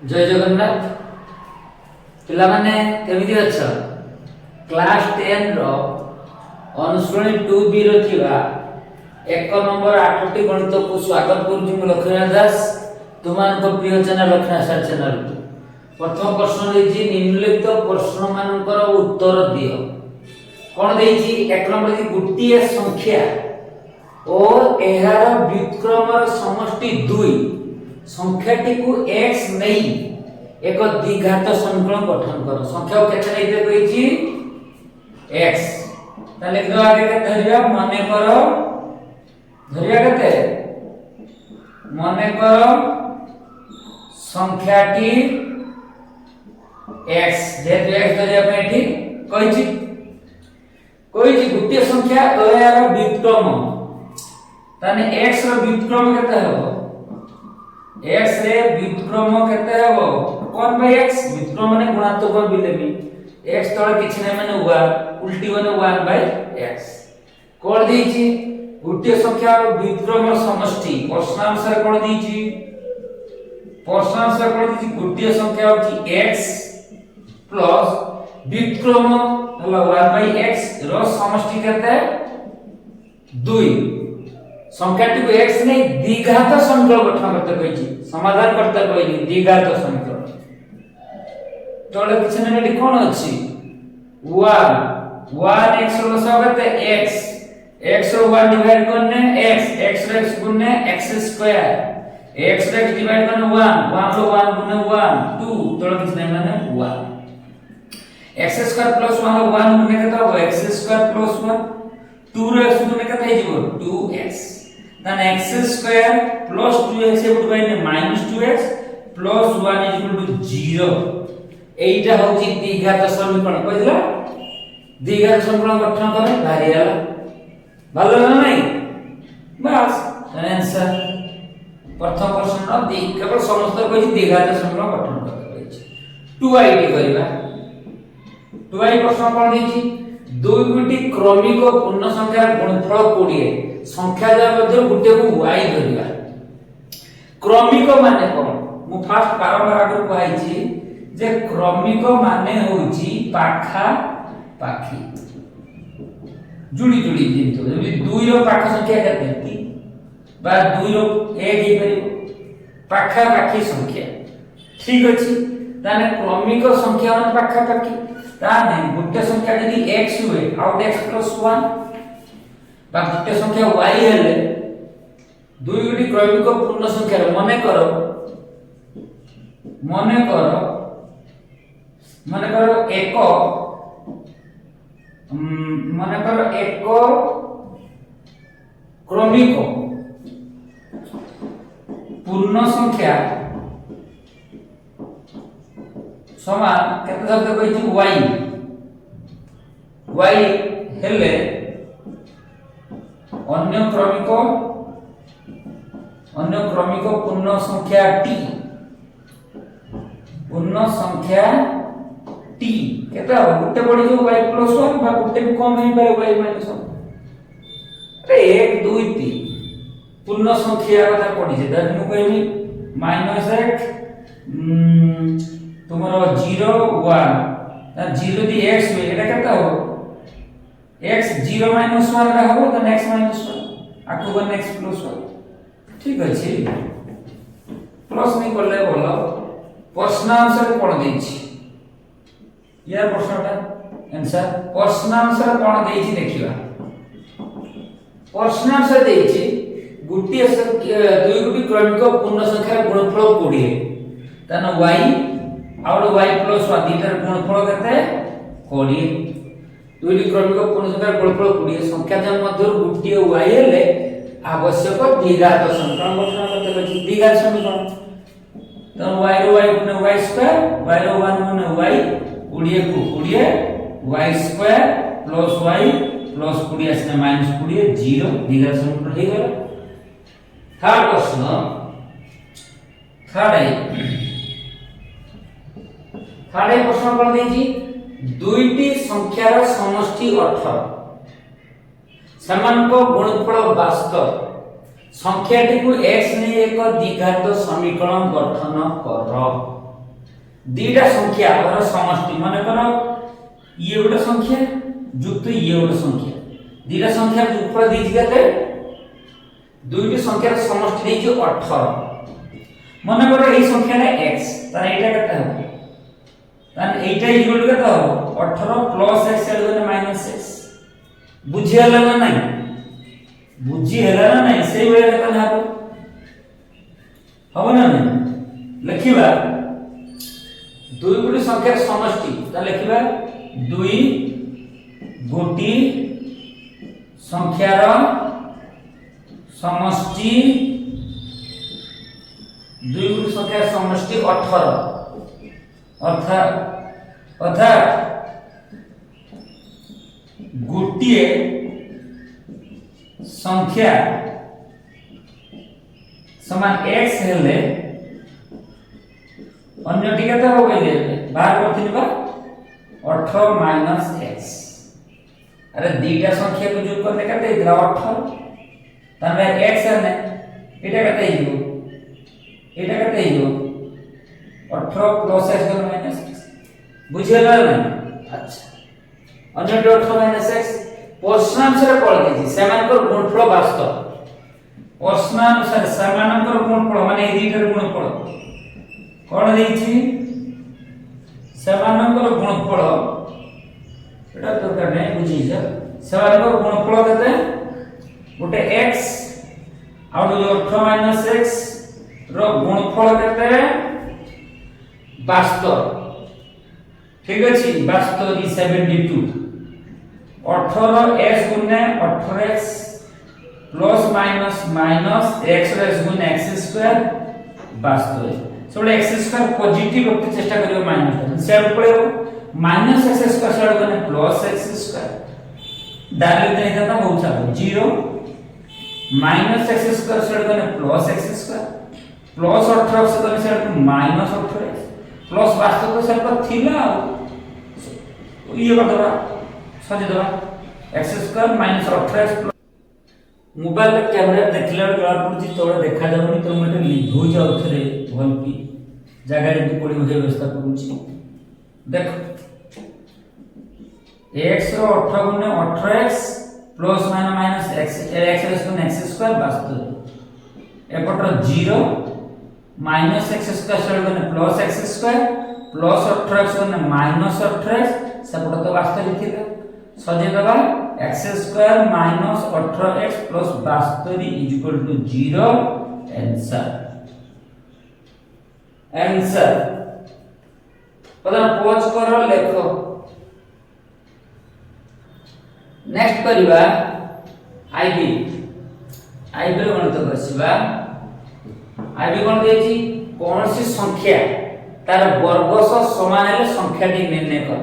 जय जगन्नाथ पिला माने केमिति अछ क्लास 10 रो अनुश्रेणी 2B रो थिबा एक नंबर 8टी गणित को स्वागत करूछु म लक्ष्मण दास तुमान को प्रिय चैनल लक्ष्मण सर चैनल प्रथम प्रश्न देछि निम्नलिखित प्रश्न मानकर उत्तर दियो कोन देछि एक नंबर दि गुटिए संख्या और एहार व्युत्क्रमर समष्टि 2 संख्याटी को x नहीं एक द्विघात समीकरण गठन करो संख्या को केते नैते कहिछि x त लिख दो आगे के धरिया माने करो धरिया केते माने करो संख्याटी x जेतु x धरिया पे एठी कहिछि गुटिए संख्या एहार व्युत्क्रम ताने x रो व्युत्क्रम केते हबो x रे व्युत्क्रम केते हबो 1/x व्युत्क्रम माने गुणात्मक बिलेबी x तळे किछि नै माने 1 उल्टी माने 1/x कोड देछि गुटिए संख्या व्युत्क्रम समष्टि प्रश्नानुसार कोड देछि प्रश्नानुसार कोड देछि गुटिए संख्या होछि x प्लस व्युत्क्रम हला 1/x रो समष्टि केते 2 संख्याटी को x ने द्विघात समीकरण गठन करते कहिछि समाधान करते कहिछि द्विघात समीकरण तळे किछ नै एठी कोन अछि 1 x रो सगते x रो 1 डिवाइड करने x रो x गुने x स्क्वायर x रो x डिवाइड करने 1 रो 1 गुने 1 2 तळे किछ नै माने 1 x स्क्वायर प्लस 1 रो 1 गुने केता हो x स्क्वायर प्लस 1 2 रो x गुने केता हे जिवो 2x then x square plus 2x equal to minus 2x plus 1 is equal to 0 एटा होची द्विघात समीकरण कहिला द्विघात समीकरण गठन करे बाहरी आला भलो ना नहीं बस आंसर प्रथम प्रश्न रो केवल समस्त कहि द्विघात समीकरण गठन करे कहिछि 2i करबा 2i प्रश्न कोन देछि दुई गुटी क्रमिक पूर्ण संख्यार गुणफल 20 संख्या जा मध्ये गुटे को y धरिबा क्रमिक माने कोन मु फास्ट बारंबार आगु कहैछि जे क्रमिक माने होछि पाखा पाखी जुडी जुडी जिंतो जबि 2 रो पाखा संख्या केते 3 बा 2 रो 1 हे परिबो पाखा पाखी संख्या ठीक अछि ताने क्रमिक संख्या माने पाखा पाखी ताने गुटे संख्या यदि x हुए आउट x + 1 बा गुटे संख्या y हेले दुई गुटी क्रमिक पूर्ण संख्या रे मने करो एक क्रमिक पूर्ण संख्या समान केते शब्द कहिछि y हेले अन्य क्रमिक पूर्ण संख्या t केता गुटे पड़ी जो y + 1 बा गुटे भी कम हे पारे y - 1 अरे 1 2 3 पूर्ण संख्या कथा पड़ी जे दैट मु कहबी -1 तुम्हारा 0 1 ना 0 दी x में एटा केता हो x 0 - 1 रा हो त x - 1 आकु 1x + 1 ठीक अछि प्लस नहीं करले बोलो प्रश्न आंसर कोन देछि यार प्रश्नटा आंसर प्रश्न आंसर कोन देछि देखिबा प्रश्न आंसर देछि गुटिए दुई गुटी क्रमिक पूर्ण संख्या गुणफल 20 तन y और y + 1 दीटार गुणफल केते 20 दुईटी क्रमिक पूर्ण संख्या गुणफल 20 संख्या जन मध्य गुटिए y हेले आवश्यक द्विघात समीकरण गठन करते कछि द्विघात समीकरण तो y रो y गुने y स्क्वायर y रो 1 गुने y 20 को 20 y square plus y plus 20 असने माइनस 20 0 द्विघात समीकरण हे गेला थर्ड प्रश्न थर्ड प्रश्न कोन देछि दुईटी संख्यार समष्टि 18 समान को गुणफल वास्तव संख्याटी को x ने एक द्विघात समीकरण गठन कर दीटा संख्या और समष्टि माने करो ये गोटे संख्या युक्त ये गोटे संख्या दीटा संख्या युगफल देछि केते दुईटी संख्यार समष्टि देछि 18 माने करो एई संख्या रे x तार एटा केते हो तान एटा इक्वल टू केते हो 18 plus x L minus x बुझी हला ना नहीं बुझी हला ना नहीं सेई बेले केते हबो हबो ना नहीं लिखिबा दुई गुटी संख्यार समष्टि ता लिखिबा दुई गुटी संख्यार समष्टि दुई गुटी संख्यार समष्टि 18 अर्थात गोटिए संख्या समान x हेले अन्य टी केते हो गइले बाहर करथिनि बा 18 माइनस x अरे दीटा संख्या को जोग करले केते इधर 18 तने x ने एटा केते हियो एटा केते हियो 18 प्लस x माइनस x बुझियला ना अच्छा अन्य 18 माइनस x प्रश्नानुसार पढ़ देछि सेमानकर गुणफल वास्तव प्रश्नानुसार सेमानकर गुणफल माने ए दीटार गुणफल कोन देछि सेमानकर गुणफल एटा तो करने बुझी जा सेमानकर गुणफल केते गोटे x आउ जो 18 माइनस x रो गुणफल केते वास्तव ठीक अछि वास्तव इ 72 18x गुने 18x plus minus minus x x गुने x स्क्वायर वास्तव सबले x स्क्वायर पॉजिटिव रखते चेष्टा करियो माइनस सेड पळेओ माइनस x स्क्वायर सेड गुने प्लस x स्क्वायर डायरेक्ट नहीं था हो चालो 0 माइनस x स्क्वायर सेड गुने प्लस x स्क्वायर प्लस 18 से गुने सेड माइनस 18x प्लस वास्तव तो सेड पर थिला ये बतवा सजे दवा x square minus 18x mobile camera देखला जला पड़छि तोड़ देखा जाउनी तो मटे लिभो जाउ थरे भल की जगह रे पड़ी होय व्यवस्था करूछि देखो x रो 18 गुने 18x plus minus x x गुने x स्क्वायर वास्तव एपटर 0 माइनस x स्क्वायर सेड गुने plus x square plus 18x गुने माइनस 18x सेपट तो वास्तव लिखिला सजे दबा x square minus 18x plus वास्तव इज इक्वल टू 0 आंसर पता पॉज करो लेखो नेक्स्ट करिबा आईबी रे गणित करसिबा आईबी कोन देछि कोनसी संख्या तार वर्ग सह समान है संख्याटी निर्णय कर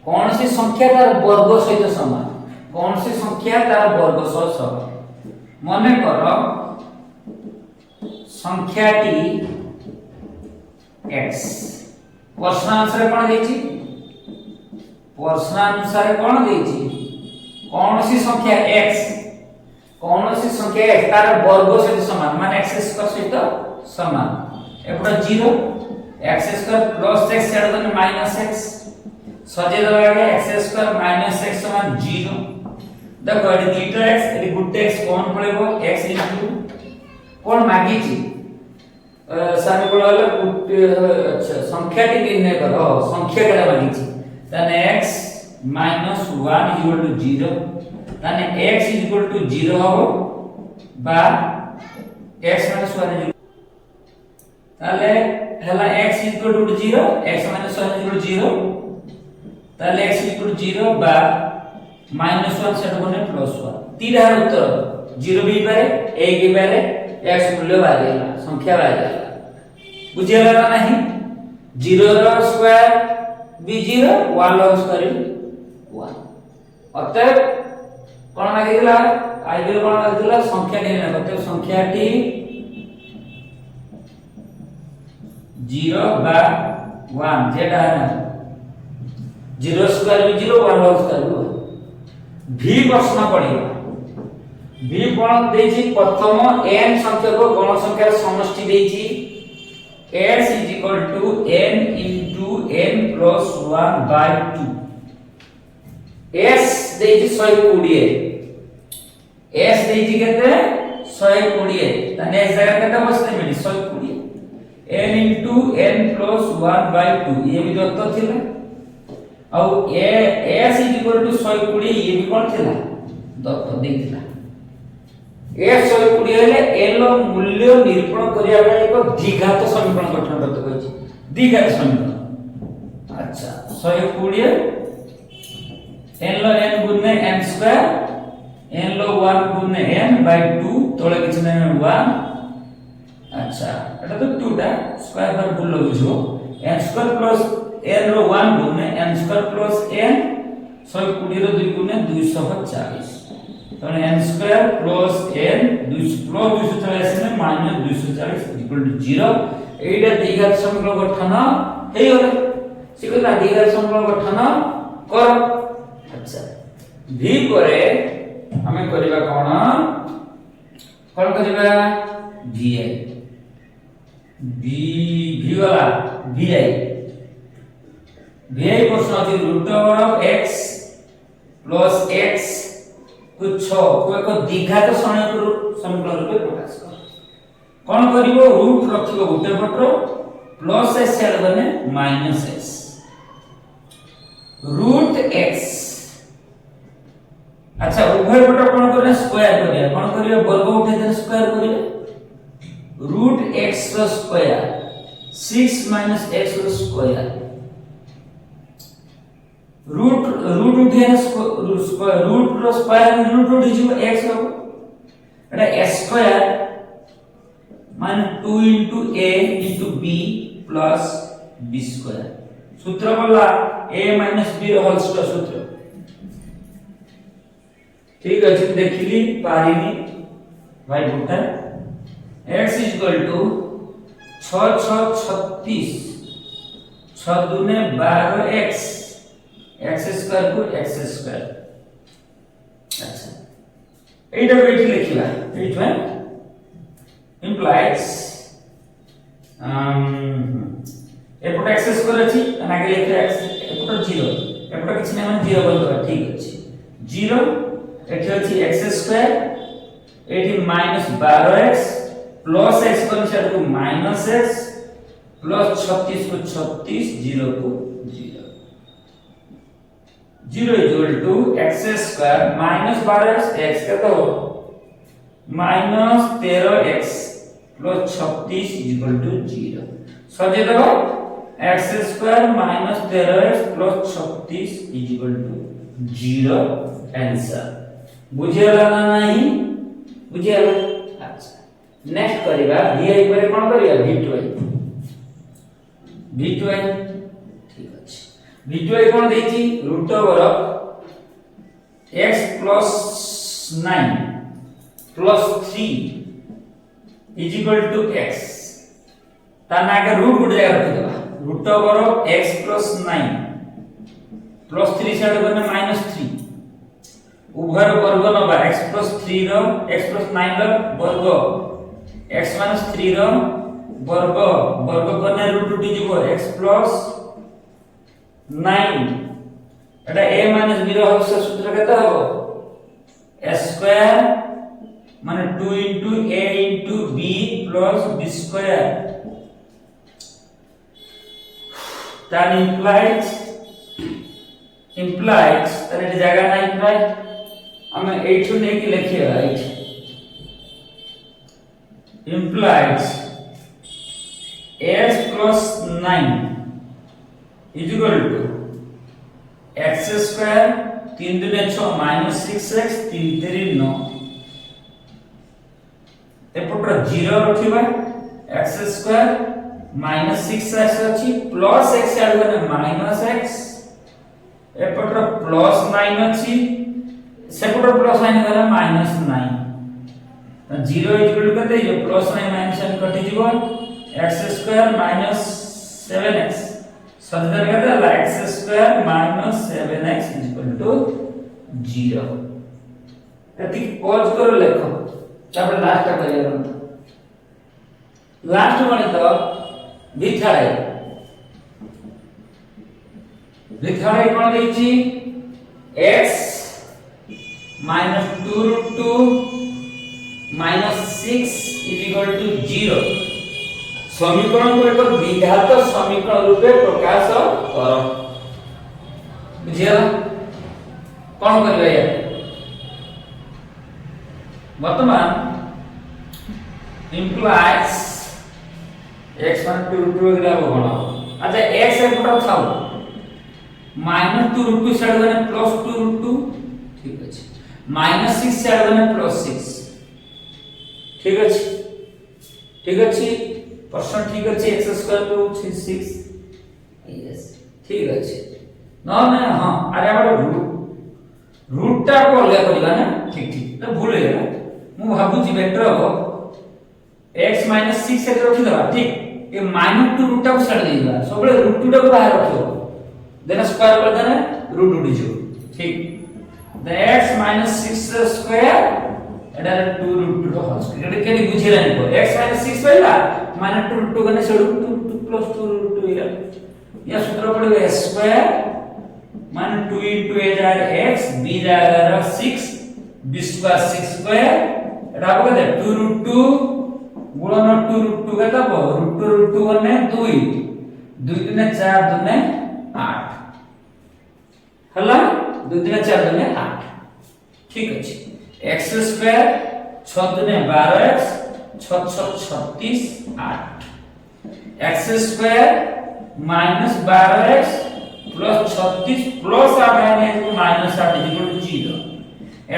कौन सी संख्या तार वर्ग सहित समान कौन सी संख्या तार वर्ग सह समान माने कर संख्याटी x प्रश्नानुसार कोन देछि प्रश्नानुसार कोन देछि कौन सी संख्या x कौन सी संख्या x तार वर्ग सहित समान माने x स्क्वायर सहित समान एपटा 0 x square plus x said गने माइनस x सजे दबागे x स्क्वायर माइनस x समान 0 देखो एडी दीटा x एडी गुटे x कोन पळेबो x इनटू कोन मागी छी सारे पळाले गुटे अच्छा संख्याटी निर्णय करो संख्या केडा मागी छी तने x माइनस 1 इक्वल टू 0 तने x इक्वल टू 0 हो बा x माइनस 1 ताले हला x equal to 0 x minus 1 equal to 0 ताले x इक्वल टू 0 बा माइनस 1 सेट बने प्लस 1 तीर उत्तर 0 भी पारे a के पारे x मूल्य बाजेला संख्या बाजेला बुझियला ना नहीं 0 रो स्क्वायर भी 0 1 रो स्क्वायर 1 अतः कोन मागिला आइडियल कोन मागिला संख्या निर्णय करते संख्याटी 0 बा 1 जेटा है 0 स्क्वायर भी 0 1 रो स्क्वायर भी प्रश्न पड़ेगा भी कोन देछि प्रथम n संख्या को गण संख्यार समष्टि देछि s n plus 1 by 2 s ଦେଇଛି 120 s ଦେଇଛି କେତେ 120 ତାନେ s ଜାଗା କେତେ ବସତେ ମିଳି 120 n into n plus 1 by 2 ये भी दत्त थिला ଆଉ s is equal to 120 ये भी कोन थिला दत्त ଦେଇଥିଲା s 120 हेले n ର मूल्य निरूपण करिया बेले एक द्विघात समीकरण गठन करते कहछि द्विघात समीकरण अच्छा 120 n लो n गुणे n स्क्वायर n लो 1 गुणे n by 2 तोले किछ नै 1 अच्छा এটা তো 2 টা স্কয়ার বার ভুল বুঝো n স্কয়ার প্লাস n रो 1 गुणे n स्क्वायर प्लस n 120 रो 2 गुणे 240 तो n स्क्वायर प्लस n 240 में माइनस 240 इक्वल टू 0 एटा द्विघात समीकरण गठन हेई गले सिकला द्विघात समीकरण गठन कर अच्छा v परे हमें करिबा कोन करिबा vi v वाला vi vi प्रश्न अछि root over of x plus x को 6 को एक द्विघात समीकरण रूपे प्रकाश कर कोन करिवो रूट रखिबो गुटे पटरो प्लस s छाड़ बने माइनस s रूट x अच्छा उभय पट कोन करे स्क्वायर करिया कोन करियो वर्ग उठे देन स्क्वायर करियो रूट x रो स्क्वायर 6 माइनस x रो स्क्वायर रूट उठे स्क्वायर रूट रो स्क्वायर रूट उठे जीव x हो एटा s स्क्वायर माने 2 into a into b plus b square सूत्र बोला a minus b रो होल स्क्वायर सूत्र ठीक अछि देखिली पारिनी भाई बुटा x is equal to 6 6 36 6 दुने 12x x स्क्वायर को x स्क्वायर अच्छा एटा बैठी लिखिला एट में implies एपट x स्क्वायर अछि आगे लिखे x एपट 0 एपट किछ नै माने 0 बोल ठीक अछि 0 एठी अछि x स्क्वायर एठी माइनस 12x प्लस x को छाड़ को माइनस x प्लस 36 को 36 0 को 0 equal to x square minus 12x x का तो minus 13x plus 36 equal to 0 सजे दो x square minus 13x plus 36 equal to 0 answer बुझेला ना नहीं बुझेला अच्छा नेक्स्ट करिबा vi पर कोन करिया v2 v2 कोन देछि root over of x plus 9 plus 3 is equal to x ताना के रूट गुड जगह रख देबा root over of x plus 9 plus 3 छाड़ बने -3 उभय वर्ग नबा x plus 3 रो x plus 9 रो वर्ग x minus 3 रो वर्ग करने रूट उठी जीवो x plus 9 Etah a minus b रो सूत्र केता हो s स्क्वायर माने 2 into a into b plus b square that implies तने जगह ना implies हमें 8 ने की लिखिए 8 implies s plus 9 is equal to x square 3 दुने 6 minus 6x 3 3 9 एपटर 0 रखिबा x square minus 6x अछि plus x आड गने minus x एपटर plus 9 अछि सेपटर plus 9 गने minus 9 0 इक्वल टू कते जे plus 9 minus 9 कटि जीवो x स्क्वायर minus 7x सदर कते ला x square minus 7x equal to 0 कति पॉज करो लेखो तापर लास्ट का करिया लास्ट माने तो बिथाए लिखाई कोन देछि x - 2 रूट 2 - 6 = 0 समीकरण को एक द्विघात समीकरण रूपे प्रकाश कर बुझिया कोन करबा या वर्तमान implies x मान 2 रूट 2 एगला कोन अच्छा x एक पटा थाउ -2 रूट 2 साइड बने +2 रूट 2 ठीक अछि -6 साइड बने +6 ठीक अछि प्रश्न ठीक अछि x² को 6 यस ठीक अछि न हां अरे हमर रूट टा को अलग करबा ना ठीक तो भूल हे मु भाबु जी वेक्टर हो x - 6 से रखि दबा ठीक ए -2 रूट टा को साइड देबा सबले रूट 2 टा को बाहर रखियो देना स्क्वायर कर देना रूट उडी जो ठीक the x - 6 square Etah 2 root 2 whole square एटा केनी बुझिला नि को x - 6 पहिला -2 रूट 2 गने सेडू 2 + 2 रूट 2 या सूत्र पड़े s स्क्वायर - 2 * a जागर x b जागर 6 b स्क्वायर 6 स्क्वायर एटा को दे 2 रूट 2 गुणन 2 रूट 2 का तब रूट 2 गने 2 2 3 4 2 8 हला 2 3 4 2 8 ठीक अछि x square 6 2 12x 6 6 36 8 x square -12x + 36 + 8 यानी -8 = 0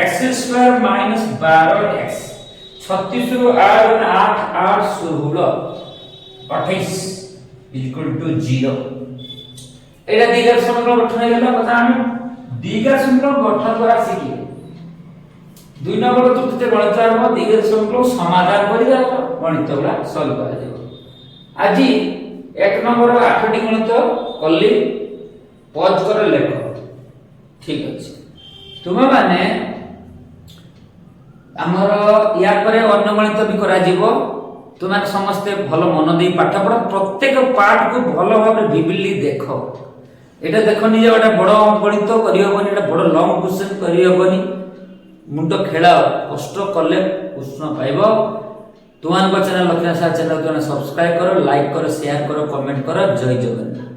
x स्क्वायर -12x 36 रो 8 8 8 16 28 = 0 एटा द्विघात समीकरण गठन हेला कथा हम द्विघात समीकरण गठन द्वारा शिखि 2 नंबर चतुर्थ गणित आरंभ द्विघात समीकरण समाधान करिया गणित वाला सॉल्व करा जाय आज 1 नंबर 8 टी गणित कल्ली पॉज कर लेख ठीक अछि तुमे माने हमर या परे अन्य गणित भी करा जीवो तुमे समस्त भलो मन दे पाठ पढ़ प्रत्येक पार्ट को भलो भाबे विविली देखो एटा देखनी जे एटा बड़ गणित करियबनी एटा बड़ लॉन्ग क्वेश्चन करियबनी मुंड खेला कष्ट कले कृष्ण पाइबो तुमान को चैनल लक्ष्य चैनल को सब्सक्राइब करो लाइक करो शेयर करो कमेंट करो जय जगन्नाथ।